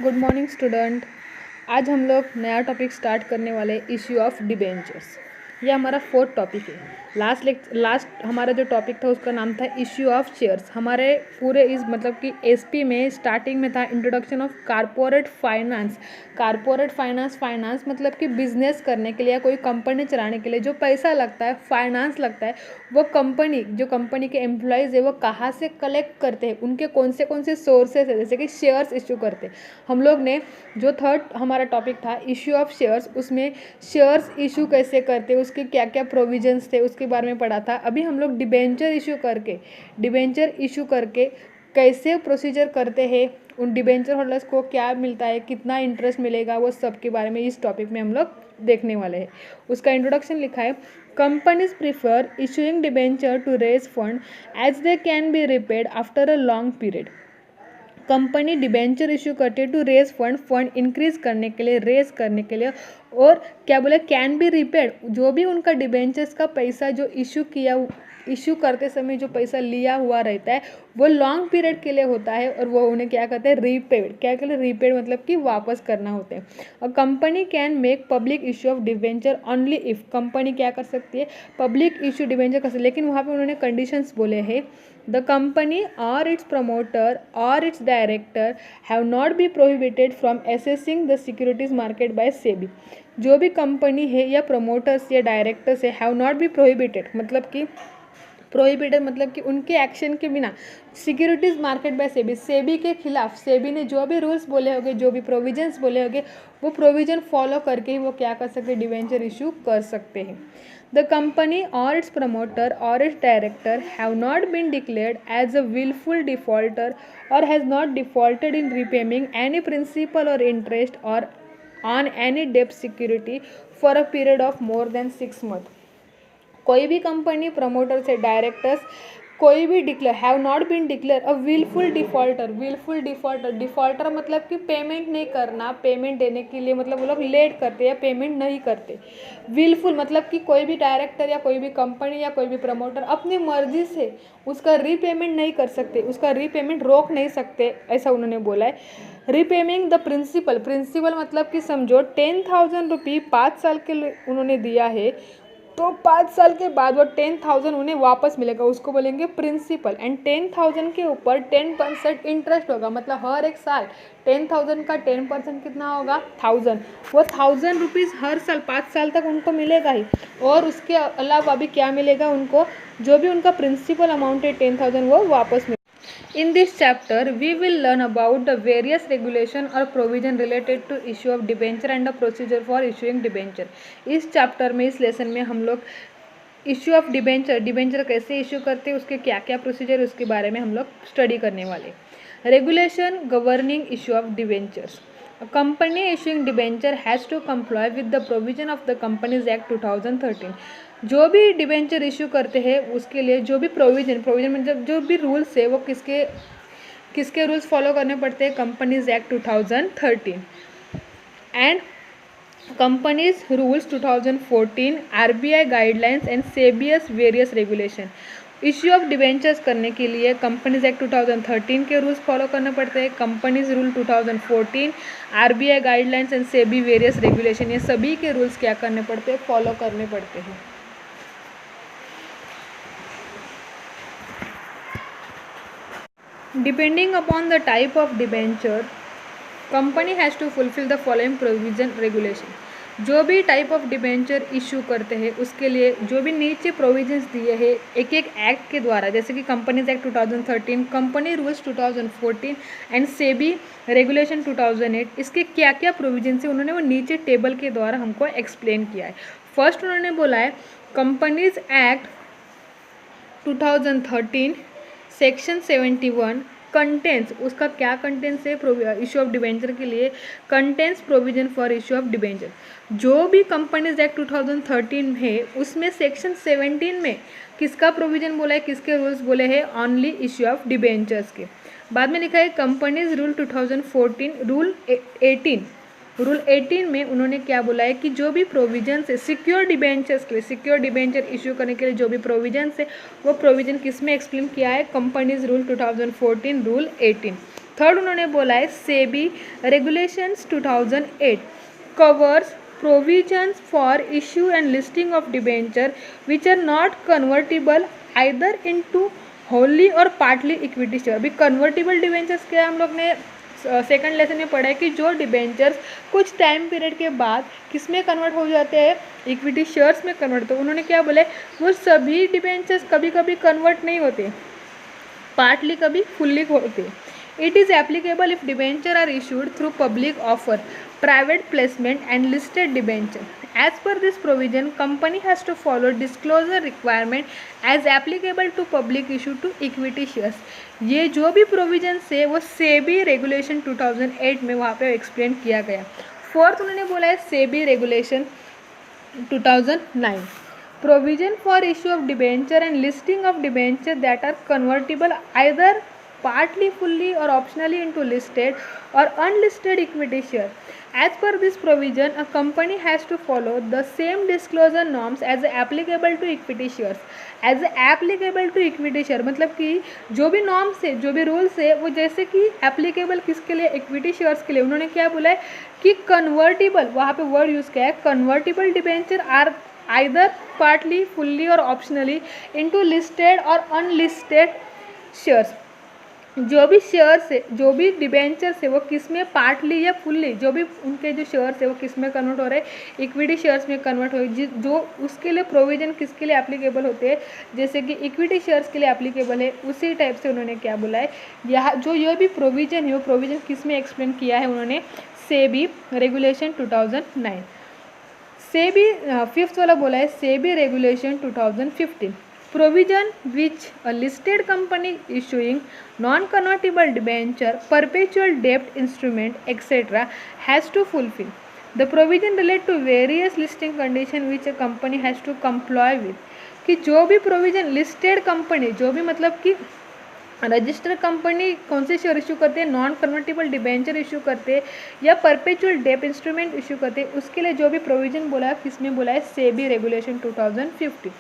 Good morning student. आज हम लोग नया टॉपिक स्टार्ट करने वाले इश्यू ऑफ डिबेंचर्स। ये हमारा फोर्थ टॉपिक है। लास्ट हमारा जो टॉपिक था उसका नाम था इश्यू ऑफ शेयर्स। हमारे पूरे इस मतलब कि एसपी में स्टार्टिंग में था introduction of corporate finance. Corporate finance मतलब कि बिजनेस करने के लिए या कोई कंपनी चलाने के लिए जो पैसा लगता है, फाइनेंस लगता है, वो कंपनी के एम्प्लॉयज़ है वो कहाँ से कलेक्ट करते हैं, उनके कौन से सोर्सेस है, जैसे कि शेयर्स इशू करते हैं। हम लोग ने जो थर्ड हमारा टॉपिक था इश्यू ऑफ शेयर्स, उसमें शेयर्स इशू कैसे करते, उसके क्या क्या प्रोविजंस थे उसके बारे में पढ़ा था। अभी हम लोग डिबेंचर इशू करके कैसे प्रोसीजर करते हैं, उन डिबेंचर होल्डर्स को क्या मिलता है, कितना इंटरेस्ट मिलेगा, वो सब के बारे में इस टॉपिक में हम लोग देखने वाले हैं। उसका इंट्रोडक्शन लिखा है, companies prefer issuing debenture to raise fund as they can be repaid after a long period. Company debenture issue करती है टू रेज फंड इंक्रीज करने के लिए, रेज करने के लिए, और क्या बोले, कैन बी रिपेड, जो भी उनका डिबेंचर्स का पैसा जो इशू करते समय जो पैसा लिया हुआ रहता है वो लॉन्ग पीरियड के लिए होता है और वो उन्हें क्या कहते हैं, रीपेड। क्या कहते हैं रीपेड, मतलब कि वापस करना होता है। और company can make public issue of debenture only if, company क्या कर सकती है, पब्लिक इशू डिबेंचर कर सकती है, लेकिन वहाँ पे उन्होंने कंडीशंस बोले हैं। The company or its promoter or its director have not been prohibited from accessing the securities market by SEBI। जो भी कंपनी है या प्रमोटर्स या डायरेक्टर्स है, हैव नॉट बी प्रोहिबिटेड मतलब कि उनके एक्शन के बिना सिक्योरिटीज़ मार्केट बाय सेबी के खिलाफ सेबी ने जो भी रूल्स बोले होंगे, जो भी प्रोविजंस बोले होंगे, वो प्रोविजन फॉलो करके ही वो क्या कर सकते हैं, डिवेंचर इशू कर सकते हैं। The company or its promoter or its director have not been declared as a willful defaulter or has not defaulted in repaying any principal or interest or on any debt security for a period of more than 6 months। कोई भी company, promoters या directors कोई भी have not been declare a wilful defaulter मतलब कि payment नहीं करना, payment देने के लिए मतलब वो लोग लेट करते या पेमेंट नहीं करते। विलफुल मतलब कि कोई भी डायरेक्टर या कोई भी कंपनी या कोई भी प्रमोटर अपनी मर्जी से उसका रीपेमेंट नहीं कर सकते, उसका रीपेमेंट रोक नहीं सकते, ऐसा उन्होंने बोला है। रीपेमिंग द प्रिंसिपल मतलब कि समझो 10,000 रुपये 5 साल के लिए उन्होंने दिया है, तो 5 साल के बाद वो 10,000 उन्हें वापस मिलेगा, उसको बोलेंगे प्रिंसिपल। एंड 10,000 के ऊपर 10% इंटरेस्ट होगा, मतलब हर एक साल 10,000 का 10% कितना होगा, 1,000। वो 1,000 रुपीज़ हर साल 5 साल तक उनको मिलेगा ही। और उसके अलावा अभी क्या मिलेगा उनको, जो भी उनका प्रिंसिपल अमाउंट है 10,000 वो वापस मिलेगा। In this chapter, we will learn about the various regulation or provision related to issue of debenture and the procedure for issuing debenture। इस चैप्टर में, इस लेसन में हम लोग इश्यू ऑफ डिबेंचर कैसे इशू करते हैं, उसके क्या क्या प्रोसीजर, उसके बारे में हम लोग स्टडी करने वाले। Regulation governing issue of debentures. A company issuing debenture has to comply with the provision of the Companies Act 2013। जो भी डिबेंचर इशू करते हैं उसके लिए जो भी प्रोविजन मतलब जो भी रूल्स है वो किसके रूल्स फॉलो करने पड़ते हैं, companies act 2013 and companies rules 2014, RBI guidelines and SEBI's various regulation. Issue of debentures करने के लिए कंपनीज एक्ट 2013 के रूल्स फॉलो करने पड़ते हैं, companies rule 2014, RBI guidelines and SEBI various regulation, ये सभी के रूल्स क्या करने पड़ते हैं, फॉलो करने पड़ते हैं। Depending upon the type of debenture, company has to fulfill the following provision regulation। जो भी टाइप ऑफ डिबेंचर इशू करते हैं उसके लिए जो भी नीचे प्रोविजंस दिए हैं एक एक एक्ट के द्वारा, जैसे कि companies act 2013, company rules 2014 and SEBI regulation 2008, इसके क्या क्या प्रोविजंस है उन्होंने वो नीचे टेबल के द्वारा हमको एक्सप्लेन किया है। फर्स्ट उन्होंने बोला है कंपनीज एक्ट 2013 सेक्शन 71 कंटेंस, उसका क्या कंटेंस है इशू ऑफ डिबेंचर के लिए, contains provision for issue of debenture. जो भी कंपनीज एक्ट 2013 है उसमें सेक्शन 17 में किसका प्रोविजन बोला है, किसके रूल्स बोले हैं, ओनली इशू ऑफ डिबेंचर्स के। बाद में लिखा है कंपनीज रूल 2014 रूल 18 में उन्होंने क्या बोला है कि जो भी प्रोविजंस है सिक्योर डिबेंचर्स के लिए, सिक्योर डिबेंचर इशू करने के लिए जो भी प्रोविजंस है वो प्रोविजन किस में एक्सप्लेन किया है, कंपनीज रूल 2014 रूल 18। थर्ड उन्होंने बोला है SEBI regulations 2008 covers provisions for issue and listing of debenture which are not convertible either into wholly or partly equity share। अभी कन्वर्टिबल डिबेंचर्स क्या हम लोग ने सेकंड लेसन में पढ़ा है कि जो डिबेंचर्स कुछ टाइम पीरियड के बाद किस में कन्वर्ट हो जाते हैं, इक्विटी शेयर्स में कन्वर्ट। तो उन्होंने क्या बोले, वो सभी डिबेंचर्स कभी कभी कन्वर्ट नहीं होते, पार्टली कभी फुल्ली होते। It is applicable if debenture are issued through public offer, private placement and listed debenture. As per this provision, company has to follow disclosure requirement as applicable to public issue to equity shares. ये जो भी provisions है वो SEBI regulation 2008 में वहाँ पे explain किया गया। फोर्थ उन्होंने बोला है SEBI regulation 2009 provision for issue of debenture and listing of debenture that are convertible either partly, fully or optionally into listed or unlisted equity share. As per this provision, a company has to follow the same disclosure norms as applicable to equity shares. As applicable to equity share मतलब कि जो भी norms है, जो भी rules है, वो जैसे कि एप्लीकेबल किसके लिए, इक्विटी शेयर्स के लिए। उन्होंने क्या बोला है कि कन्वर्टिबल, वहाँ पे वर्ड यूज़ किया है, convertible debenture are either partly, fully और ऑप्शनली इनटू लिस्टेड और अनलिस्टेड शेयर्स। जो भी शेयर्स है, जो भी डिबेंचर्स है, वो किस में पार्टली या फुल्ली, जो भी उनके जो शेयर्स है वो किस में कन्वर्ट हो रहे हैं, इक्विटी शेयर्स में कन्वर्ट हो, जो उसके लिए प्रोविजन किसके लिए एप्लीकेबल होते हैं, जैसे कि इक्विटी शेयर्स के लिए एप्लीकेबल है, उसी टाइप से उन्होंने क्या बोला है, यहाँ जो ये भी प्रोविजन है वो प्रोविजन किस में एक्सप्लेन किया है उन्होंने, सेबी रेगुलेशन 2009। सेबी फिफ्थ वाला बोला है SEBI regulation 2015 provision which a listed company issuing non-convertible debenture, perpetual debt instrument, etc. has to fulfill. The provision relate to various listing condition which a company has to comply with. कि जो भी provision listed company, जो भी मतलब कि register company कौन से share issue करते हैं, नॉन कन्वर्टेबल डिबेंचर इशू करते हैं या परपेचुअल डेट इंस्ट्रूमेंट इशू करते हैं, उसके लिए जो भी प्रोविजन बोला है किसमें बोला है, सेबी रेगुलेशन 2015।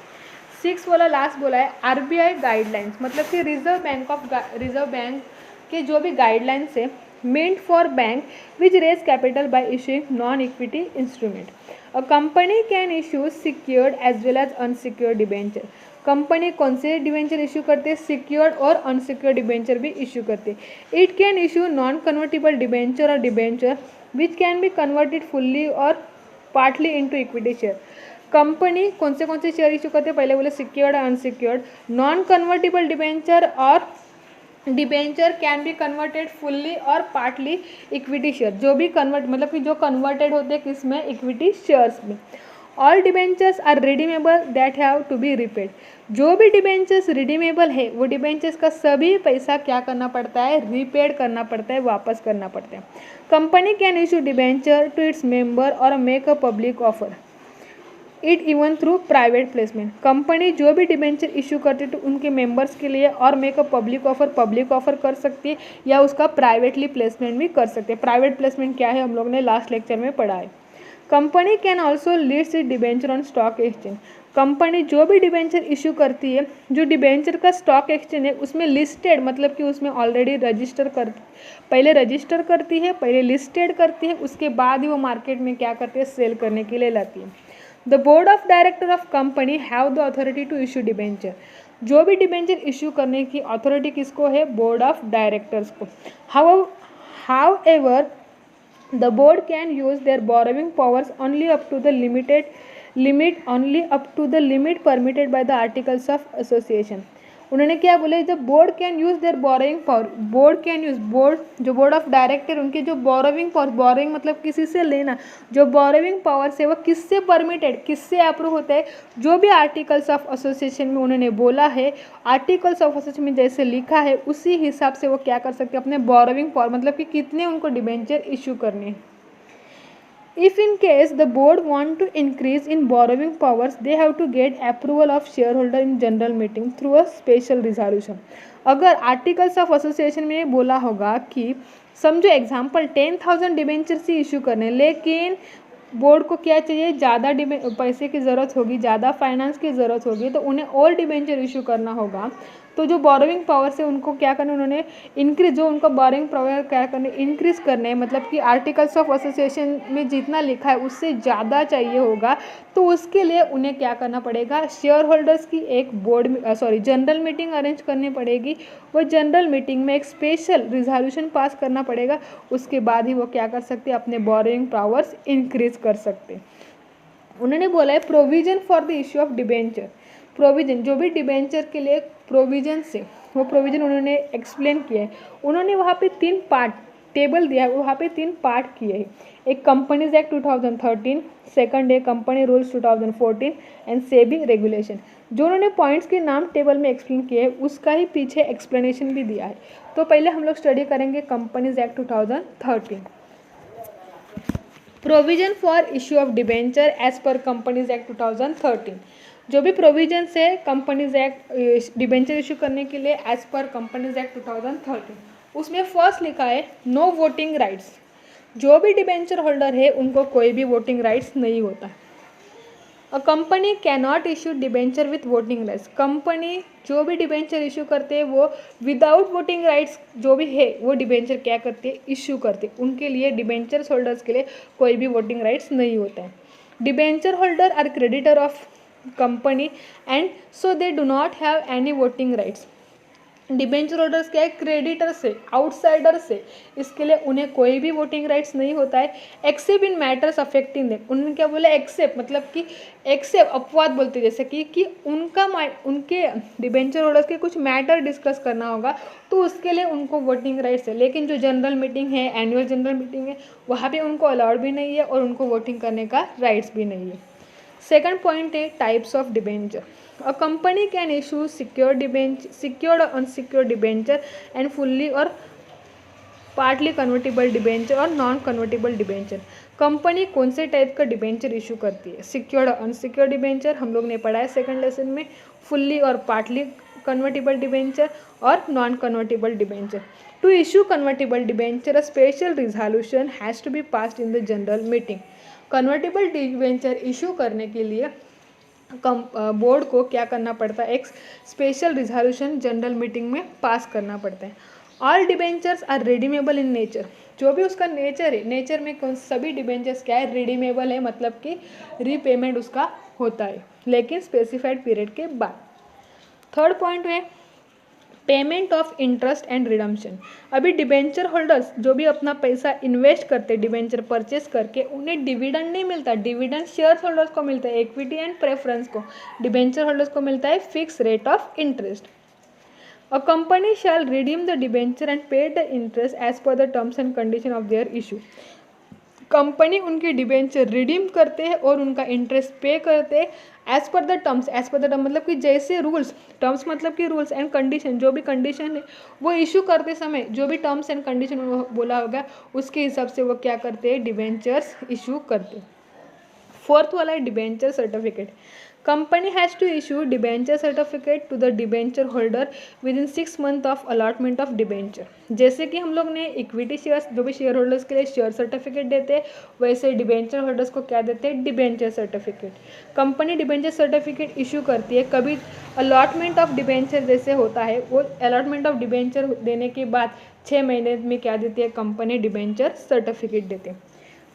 सिक्स वाला लास्ट बोला है आरबीआई गाइडलाइंस, मतलब कि रिजर्व बैंक के जो भी गाइडलाइंस है, meant for bank which raise capital by issuing non equity instrument. A company can issue secured as well as unsecured debenture. Company कौन से डिबेंचर इशू करते हैं, सिक्योर्ड और अनसिक्योर्ड डिबेंचर भी इशू करते हैं। It can issue non convertible debenture और debenture which can be converted fully और partly into equity share. Company कौन से शेयर इशू करते हैं, पहले बोले सिक्योर्ड और अनसिक्योर्ड। नॉन कन्वर्टेबल डिबेंचर और debenture can be converted fully और पार्टली इक्विटी शेयर, जो भी कन्वर्ट मतलब कि जो कन्वर्टेड होते हैं किस में, इक्विटी शेयर्स में। All debentures are redeemable that have to be repaid. जो भी डिबेंचर्स रिडीमेबल है वो डिबेंचर्स का सभी पैसा क्या करना पड़ता है, रीपेड करना पड़ता है, वापस करना पड़ता है। Company can issue debenture to its member और make a public offer it even through private placement. Company जो भी डिबेंचर इशू करती है तो उनके मेंबर्स के लिए और मेक अ पब्लिक ऑफर कर सकती है या उसका प्राइवेटली प्लेसमेंट भी कर सकते हैं। प्राइवेट प्लेसमेंट क्या है हम लोग ने लास्ट लेक्चर में पढ़ा है। Company can also list it debenture on stock exchange. Company जो भी डिबेंचर इशू करती है, जो डिबेंचर का स्टॉक एक्सचेंज है उसमें लिस्टेड मतलब कि उसमें ऑलरेडी पहले रजिस्टर करती है, पहले लिस्टेड करती है, उसके बाद ही वो मार्केट में क्या करती है, सेल करने के लिए लाती है। The board of director of company have the authority to issue debenture. जो भी डिबेंचर इशू करने की अथॉरिटी किसको है, बोर्ड ऑफ डायरेक्टर्स को। However, the board can use their borrowing powers only up to the limit permitted by the articles of association. उन्होंने क्या बोले, जब board can use their borrowing power, जो बोर्ड ऑफ डायरेक्टर उनके जो borrowing power, borrowing मतलब किसी से लेना, जो बोरोइंग पावर से वो किससे परमिटेड, किससे अप्रूव होता है, जो भी आर्टिकल्स ऑफ एसोसिएशन में उन्होंने बोला है, आर्टिकल्स ऑफ एसोसिएशन में जैसे लिखा है उसी हिसाब से वो क्या कर सकते हैं, अपने बोरोइंग पावर मतलब कि कितने उनको डिबेंचर इशू करने हैं। If in case the board want to increase in borrowing powers, they have to get approval of shareholder in general meeting through a special resolution. अगर आर्टिकल्स ऑफ एसोसिएशन में बोला होगा कि समझो एग्जाम्पल 10,000 डिबेंचर्स ही issue करने, लेकिन board को क्या चाहिए, ज़्यादा पैसे की ज़रूरत होगी, ज़्यादा फाइनेंस की ज़रूरत होगी, तो उन्हें और डिबेंचर इशू करना होगा। तो जो बोरोइंग पावर से उनको क्या करना, उन्होंने इंक्रीज, जो उनका बोरोइंग पावर क्या करने, इंक्रीज करने है, मतलब कि आर्टिकल्स ऑफ एसोसिएशन में जितना लिखा है उससे ज़्यादा चाहिए होगा, तो उसके लिए उन्हें क्या करना पड़ेगा, शेयर होल्डर्स की एक जनरल मीटिंग अरेंज करनी पड़ेगी। वो जनरल मीटिंग में एक स्पेशल रिजोल्यूशन पास करना पड़ेगा, उसके बाद ही वो क्या कर सकते हैं, अपने बोरोइंग पावर्स इंक्रीज कर सकते हैं। उन्होंने बोला है provision for the issue of debenture, provision जो भी डिबेंचर के लिए प्रोविजन से, वो प्रोविजन उन्होंने एक्सप्लेन किया है। उन्होंने वहाँ पे 3 पार्ट टेबल दिया है, वहाँ पे 3 पार्ट किए हैं। एक कंपनीज एक्ट 2013, सेकंड है company rules 2014 and SEBI regulation. जो उन्होंने पॉइंट्स के नाम टेबल में एक्सप्लेन किए हैं उसका ही पीछे एक्सप्लेनेशन भी दिया है। तो पहले हम लोग स्टडी करेंगे companies act 2013। Provision for issue of debenture as per companies act 2013। जो भी प्रोविजंस है कंपनीज एक्ट डिबेंचर इशू करने के लिए एज पर कंपनीज एक्ट 2013, उसमें फर्स्ट लिखा है नो वोटिंग राइट्स। जो भी डिबेंचर होल्डर है उनको कोई भी वोटिंग राइट्स नहीं होता। अ company can not issue debenture with voting rights. Company जो भी डिबेंचर इशू करते हैं वो विदाउट वोटिंग राइट्स जो भी है वो डिबेंचर क्या करते हैं, इशू करते हैं। उनके लिए डिबेंचर होल्डर्स के लिए कोई भी वोटिंग राइट्स नहीं होता है। Debenture holder are creditor of company and so they do not have any voting rights. Debenture holders क्या है, क्रेडिटर से, आउटसाइडर से, इसके लिए उन्हें कोई भी वोटिंग राइट्स नहीं होता है एक्सेप्ट इन मैटर्स अफेक्टिंग देम। उन्होंने क्या बोला, एक्सेप्ट मतलब कि एक्सेप्ट अपवाद बोलते जैसे कि उनके डिबेंचर होल्डर्स के कुछ मैटर डिस्कस करना होगा तो उसके लिए उनको वोटिंग राइट्स है। लेकिन जो जनरल मीटिंग है, एनुअल जनरल मीटिंग है, वहाँ पे उनको अलाउड भी नहीं है और उनको वोटिंग करने का राइट्स भी नहीं है। सेकंड पॉइंट है types of debenture. A company can issue secured or unsecured debenture and fully or partly convertible debenture और नॉन कन्वर्टेबल डिबेंचर। कंपनी कौन से टाइप का डिबेंचर इशू करती है, सिक्योर्ड और अनसिक्योर्ड डिबेंचर हम लोग ने पढ़ा है सेकंड लेसन में, फुल्ली और पार्टली कन्वर्टेबल डिबेंचर और non convertible debenture. To issue convertible debenture a special resolution has to be passed in the general meeting. Convertible debenture issue करने के लिए बोर्ड को क्या करना पड़ता है, एक स्पेशल रिजोल्यूशन जनरल मीटिंग में पास करना पड़ता है। All debentures are redeemable in nature. जो भी उसका नेचर है, नेचर में कौन सभी डिबेंचर्स क्या है, रिडीमेबल है, मतलब कि रीपेमेंट उसका होता है लेकिन स्पेसिफाइड पीरियड के बाद। थर्ड पॉइंट है payment of interest and redemption. अभी डिबेंचर होल्डर्स जो भी अपना पैसा इन्वेस्ट करते डिबेंचर परचेस करके, उन्हें डिविडेंड नहीं मिलता, डिविडेंड शेयर होल्डर्स को मिलता है, इक्विटी एंड प्रेफरेंस को, डिबेंचर होल्डर्स को मिलता है fix rate of interest. A company shall redeem the debenture and pay the interest as per the terms and condition of their issue. Company उनके debenture redeem करते हैं और उनका interest पे करते हैं as per the terms, as per the term मतलब कि जैसे रूल्स, टर्म्स मतलब कि रूल्स एंड कंडीशन, जो भी कंडीशन है वो इशू करते समय जो भी टर्म्स एंड कंडीशन बोला होगा उसके हिसाब से वो क्या करते हैं, डिबेंचर्स इशू करते हैं। फोर्थ वाला है debenture certificate. Company has to issue debenture certificate to the debenture holder within 6 month of allotment of debenture. जैसे कि हम लोग ने इक्विटी शेयर्स जो भी शेयर होल्डर्स के लिए शेयर सर्टिफिकेट देते हैं, वैसे डिबेंचर होल्डर्स को क्या देते हैं, debenture certificate. Company debenture certificate issue करती है कभी अलॉटमेंट ऑफ डिबेंचर जैसे होता है, वो अलॉटमेंट ऑफ डिबेंचर देने के बाद 6 महीने में क्या देती है, कंपनी डिबेंचर सर्टिफिकेट देते हैं।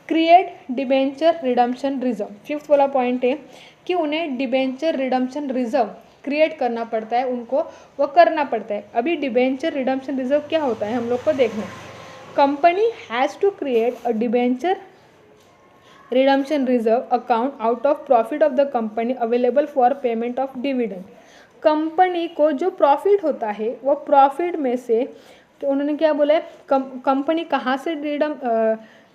Create debenture redemption reserve. Fifth वाला पॉइंट है कि उन्हें डिबेंचर रिडम्पशन रिजर्व क्रिएट करना पड़ता है, उनको वो करना पड़ता है। अभी डिबेंचर रिडम्पशन रिजर्व क्या होता है हम लोग को देखना है। Company has to create a debenture redemption reserve account out of profit of the company available for payment of dividend. Company को जो प्रॉफिट होता है वो प्रॉफिट में से, तो उन्होंने क्या बोला है, कंपनी कहाँ से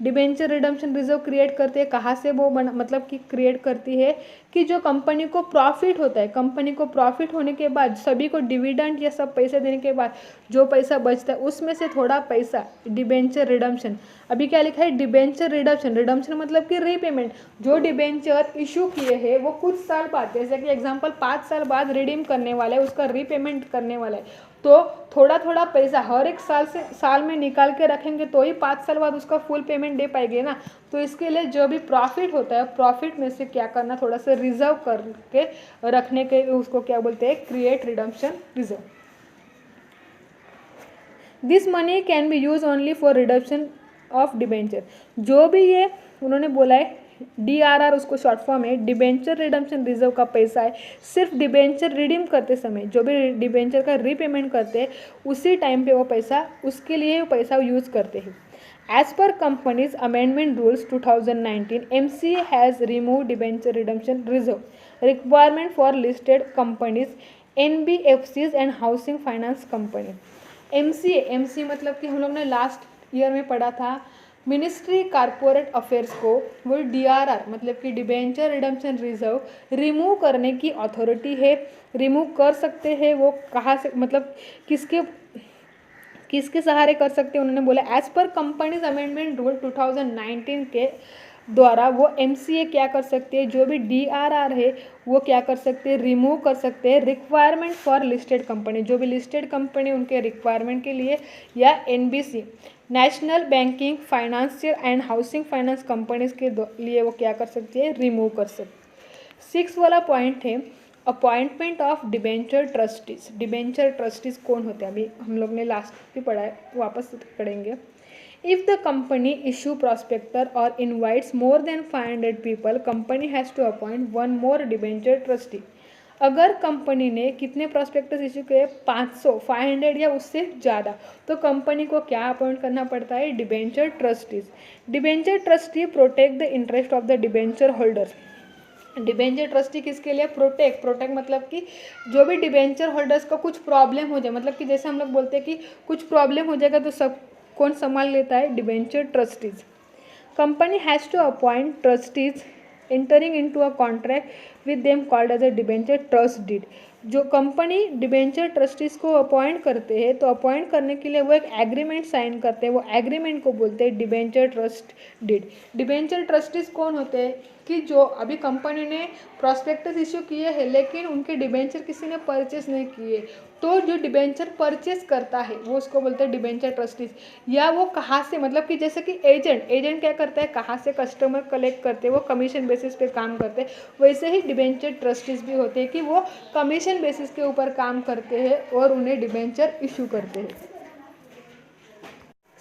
डिबेंचर रिडम्पशन रिजर्व क्रिएट करती है, कहाँ से वो मतलब कि क्रिएट करती है कि जो कंपनी को प्रॉफिट होता है, कंपनी को प्रॉफिट होने के बाद सभी को डिविडेंड या सब पैसे देने के बाद जो पैसा बचता है उसमें से थोड़ा पैसा डिबेंचर रिडम्पशन। अभी क्या लिखा है, डिबेंचर रिडम्पशन, रिडम्पशन मतलब कि रीपेमेंट। जो डिबेंचर इशू किए हैं वो कुछ साल बाद, जैसे कि एग्जांपल 5 साल बाद रिडीम करने वाला है, उसका रीपेमेंट करने वाला है, तो थोड़ा थोड़ा पैसा हर एक साल में निकाल के रखेंगे तो ही 5 साल बाद उसका फुल पेमेंट दे पाएंगे ना। तो इसके लिए जो भी प्रॉफिट होता है, प्रॉफिट में से क्या करना, थोड़ा सा रिजर्व करके रखने के, उसको क्या बोलते हैं, create redemption reserve. This money can be use only for redemption of debenture. जो भी ये उन्होंने बोला है DRR, उसको शॉर्ट फॉर्म है डिबेंचर रिडम्पशन रिजर्व का पैसा है, सिर्फ डिबेंचर रिडीम करते समय जो भी डिबेंचर का रीपेमेंट करते हैं उसी टाइम पे वो पैसा, उसके लिए वो पैसा यूज़ करते हैं। As per companies amendment rules 2019, MCA has remove debenture redemption reserve requirement for listed companies, NBFCs and housing finance company. MCA मतलब कि हम लोग ने लास्ट ईयर में पढ़ा था मिनिस्ट्री कॉरपोरेट अफेयर्स को, वो DRR मतलब कि डिबेंचर रिडम्पशन रिजर्व रिमूव करने की अथॉरिटी है, रिमूव कर सकते हैं। वो कहाँ से, मतलब किसके सहारे कर सकते हैं, उन्होंने बोला as per companies amendment rule 2019 के द्वारा वो MCA क्या कर सकते हैं, जो भी DRR है वो क्या कर सकते हैं, रिमूव कर सकते हैं रिक्वायरमेंट फॉर लिस्टेड कंपनी, जो भी लिस्टेड कंपनी उनके रिक्वायरमेंट के लिए, या NBC national banking financial and housing finance companies के लिए वो क्या कर सकती है, रिमूव कर सकते। 6 वाला पॉइंट है appointment of debenture trustees. Debenture trustees कौन होते हैं, अभी हम लोग ने लास्ट भी पढ़ा है, वापस पढ़ेंगे। If the company issue prospector और invites more than 500 people, company has to appoint one more debenture trustee. अगर कंपनी ने कितने प्रॉस्पेक्टस इशू किए, 500, 500 या उससे ज़्यादा, तो कंपनी को क्या अपॉइंट करना पड़ता है, debenture trustees. Debenture trustee protect the interest of the debenture holders. Debenture trustee किसके लिए, प्रोटेक्ट मतलब कि जो भी डिबेंचर होल्डर्स को कुछ प्रॉब्लम हो जाए, मतलब कि जैसे हम लोग बोलते हैं कि कुछ प्रॉब्लम हो जाएगा तो सब कौन संभाल लेता है, debenture trustees. Company has to appoint trustees entering into a contract with them called as a debenture trust deed. जो कंपनी डिबेंचर ट्रस्टीज को अपॉइंट करते हैं तो अपॉइंट करने के लिए वो एक एग्रीमेंट साइन करते हैं, वो एग्रीमेंट को बोलते हैं debenture trust deed. Debenture trustees कौन होते हैं कि जो अभी कंपनी ने प्रॉस्पेक्टस इशू किए हैं लेकिन उनके डिबेंचर किसी ने परचेस नहीं किए, तो जो डिबेंचर परचेस करता है वो उसको बोलते हैं डिबेंचर ट्रस्टीज। या वो कहाँ से, मतलब कि जैसे कि एजेंट क्या करता है, कहाँ से कस्टमर कलेक्ट करते हैं, वो कमीशन बेसिस पे काम करते हैं, वैसे ही डिबेंचर ट्रस्टीज भी होते हैं कि वो कमीशन बेसिस के ऊपर काम करते हैं और उन्हें डिबेंचर इशू करते हैं।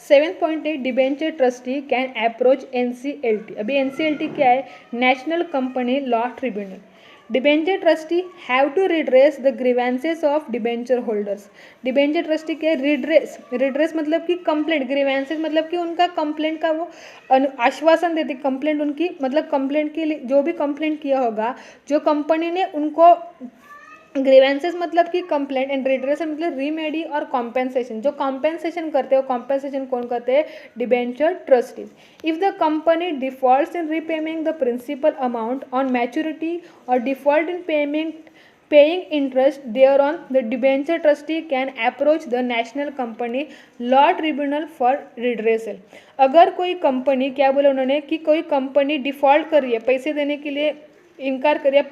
7.8 debenture trustee can approach NCLT। अभी NCLT क्या है, national company law tribunal. Debenture trustee have to redress the grievances of debenture holders. Debenture trustee क्या है, रिड्रेस मतलब कि कंप्लेंट, ग्रीवेंसेस मतलब कि उनका कंप्लेंट का वो आश्वासन देते, कंप्लेंट उनकी, मतलब कंप्लेंट के लिए जो भी कंप्लेंट किया होगा, जो कंपनी ने उनको, ग्रीवेंसेस मतलब कि कंप्लेंट, एंड रिड्रेस मतलब रीमेडी और कॉम्पेंसेशन, जो कॉम्पेंसेशन करते हैं, कॉम्पेंसेशन कौन करते हैं, debenture trustees. If the company defaults in repaying the principal amount on maturity और default in paying interest thereon, the debenture trustee can approach the national company law tribunal for redressal। अगर कोई company, क्या बोला उन्होंने कि कोई company default कर रही है, पैसे देने के लिए इनकार कर रही है,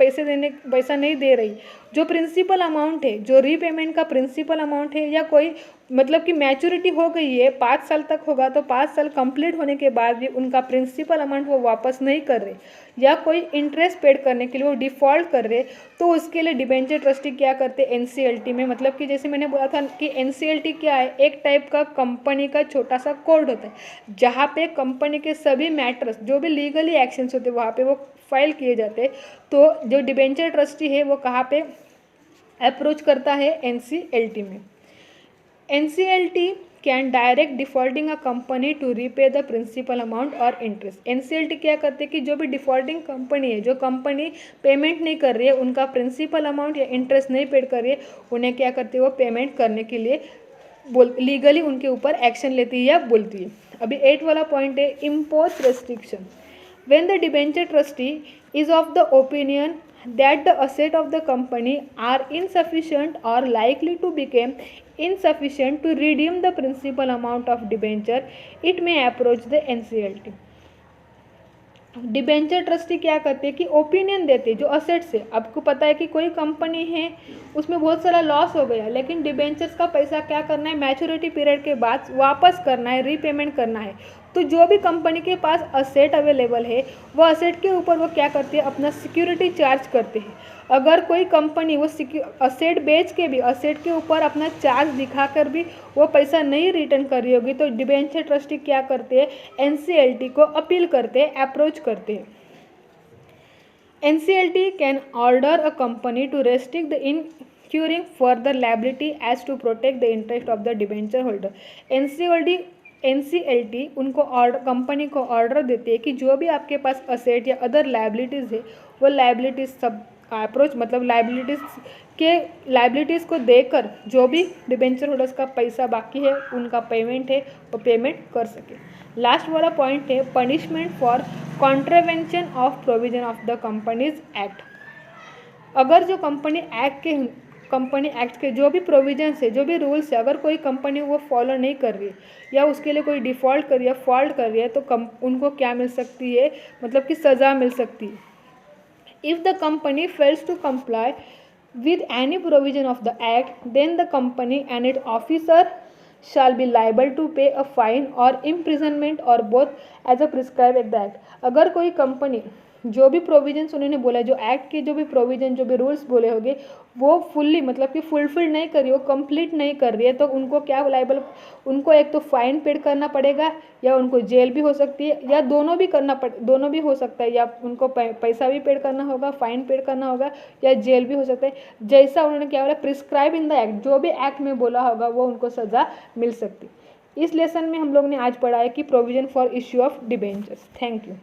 पैसा नहीं दे रही, जो प्रिंसिपल अमाउंट है, जो रीपेमेंट का प्रिंसिपल अमाउंट है, या कोई मतलब कि मैच्योरिटी हो गई है, 5 साल तक होगा, तो 5 साल कंप्लीट होने के बाद भी उनका प्रिंसिपल अमाउंट वो वापस नहीं कर रहे, या कोई इंटरेस्ट पेड करने के लिए वो डिफ़ॉल्ट कर रहे, तो उसके लिए डिबेंचर ट्रस्टी क्या करते हैं, NCLT में, मतलब कि जैसे मैंने बोला था कि NCLT क्या है, एक टाइप का कंपनी का छोटा सा कोड होता है जहाँ पे कंपनी के सभी मैटर्स, जो भी लीगली एक्शंस होते हैं वहाँ पे वो फाइल किए जाते हैं। तो जो डिबेंचर ट्रस्टी है वो कहाँ पे अप्रोच करता है, NCLT में। NCLT can direct defaulting a company to repay the principal amount और इंटरेस्ट। NCLT क्या करते हैं कि जो भी डिफॉल्टिंग कंपनी है, जो कंपनी पेमेंट नहीं कर रही है, उनका प्रिंसिपल अमाउंट या इंटरेस्ट नहीं पेड कर रही है, उन्हें क्या करते हैं, वो पेमेंट करने के लिए लीगली उनके ऊपर एक्शन लेती है या बोलती है। अभी 8 वाला पॉइंट है impose restriction. When the debenture trustee is of the opinion that the asset of the company are insufficient or likely to become insufficient to redeem the principal amount of debenture, it may approach the NCLT। Debenture trustee क्या करते हैं कि opinion देते हैं जो assets है। आपको पता है कि कोई कंपनी है उसमें बहुत सारा लॉस हो गया, लेकिन डिबेंचर्स का पैसा क्या करना है, मैच्योरिटी पीरियड के बाद वापस करना है, रीपेमेंट करना है, तो जो भी कंपनी के पास असेट अवेलेबल है वो असेट के ऊपर वो क्या करते हैं, अपना सिक्योरिटी चार्ज करते हैं। अगर कोई कंपनी वो असेट बेच के भी असेट के ऊपर अपना चार्ज दिखाकर भी वो पैसा नहीं रिटर्न कर रही होगी तो डिबेंचर ट्रस्टी क्या करते हैं, एनसीएलटी को अपील करते हैं, अप्रोच करते हैं। NCLT can order a company to restrict the incurring further liability as to protect the interest of the debenture holder. NCLT उनको कंपनी को ऑर्डर देती है कि जो भी आपके पास असेट या अदर लाइबिलिटीज़ है वो लाइबिलिटीज़ सब अप्रोच मतलब लाइबिलिटीज़ को देकर जो भी डिबेंचर होल्डर्स का पैसा बाकी है उनका पेमेंट है वो पेमेंट कर सके। लास्ट वाला पॉइंट है punishment for contravention of provision of the companies act. अगर जो कंपनी एक्ट के जो भी प्रोविजंस है, जो भी रूल्स है, अगर कोई कंपनी वो फॉलो नहीं कर रही है या उसके लिए कोई डिफ़ॉल्ट कर रही है, फॉल्ट कर रही है तो उनको क्या मिल सकती है, मतलब कि सज़ा मिल सकती है। If the company fails to comply with any provision of the act, then the company and its officer shall be liable to pay a fine or imprisonment or both as a prescribed in the act. अगर कोई company जो भी provisions उन्होंने बोला, जो act के जो भी प्रोविजन जो भी रूल्स बोले होंगे वो फुल्ली मतलब कि फुलफिल नहीं कर रही, वो कंप्लीट नहीं कर रही है तो उनको क्या लाइबल, उनको एक तो फाइन पेड करना पड़ेगा या उनको जेल भी हो सकती है या दोनों भी हो सकता है, या उनको पैसा भी पेड करना होगा, फाइन पेड करना होगा या जेल भी हो सकता है। जैसा उन्होंने क्या बोला, प्रिस्क्राइब इन द एक्ट, जो भी एक्ट में बोला होगा वो उनको सज़ा मिल सकती है। इस लेसन में हम लोग ने आज पढ़ा है कि provision for issue of debentures. Thank you.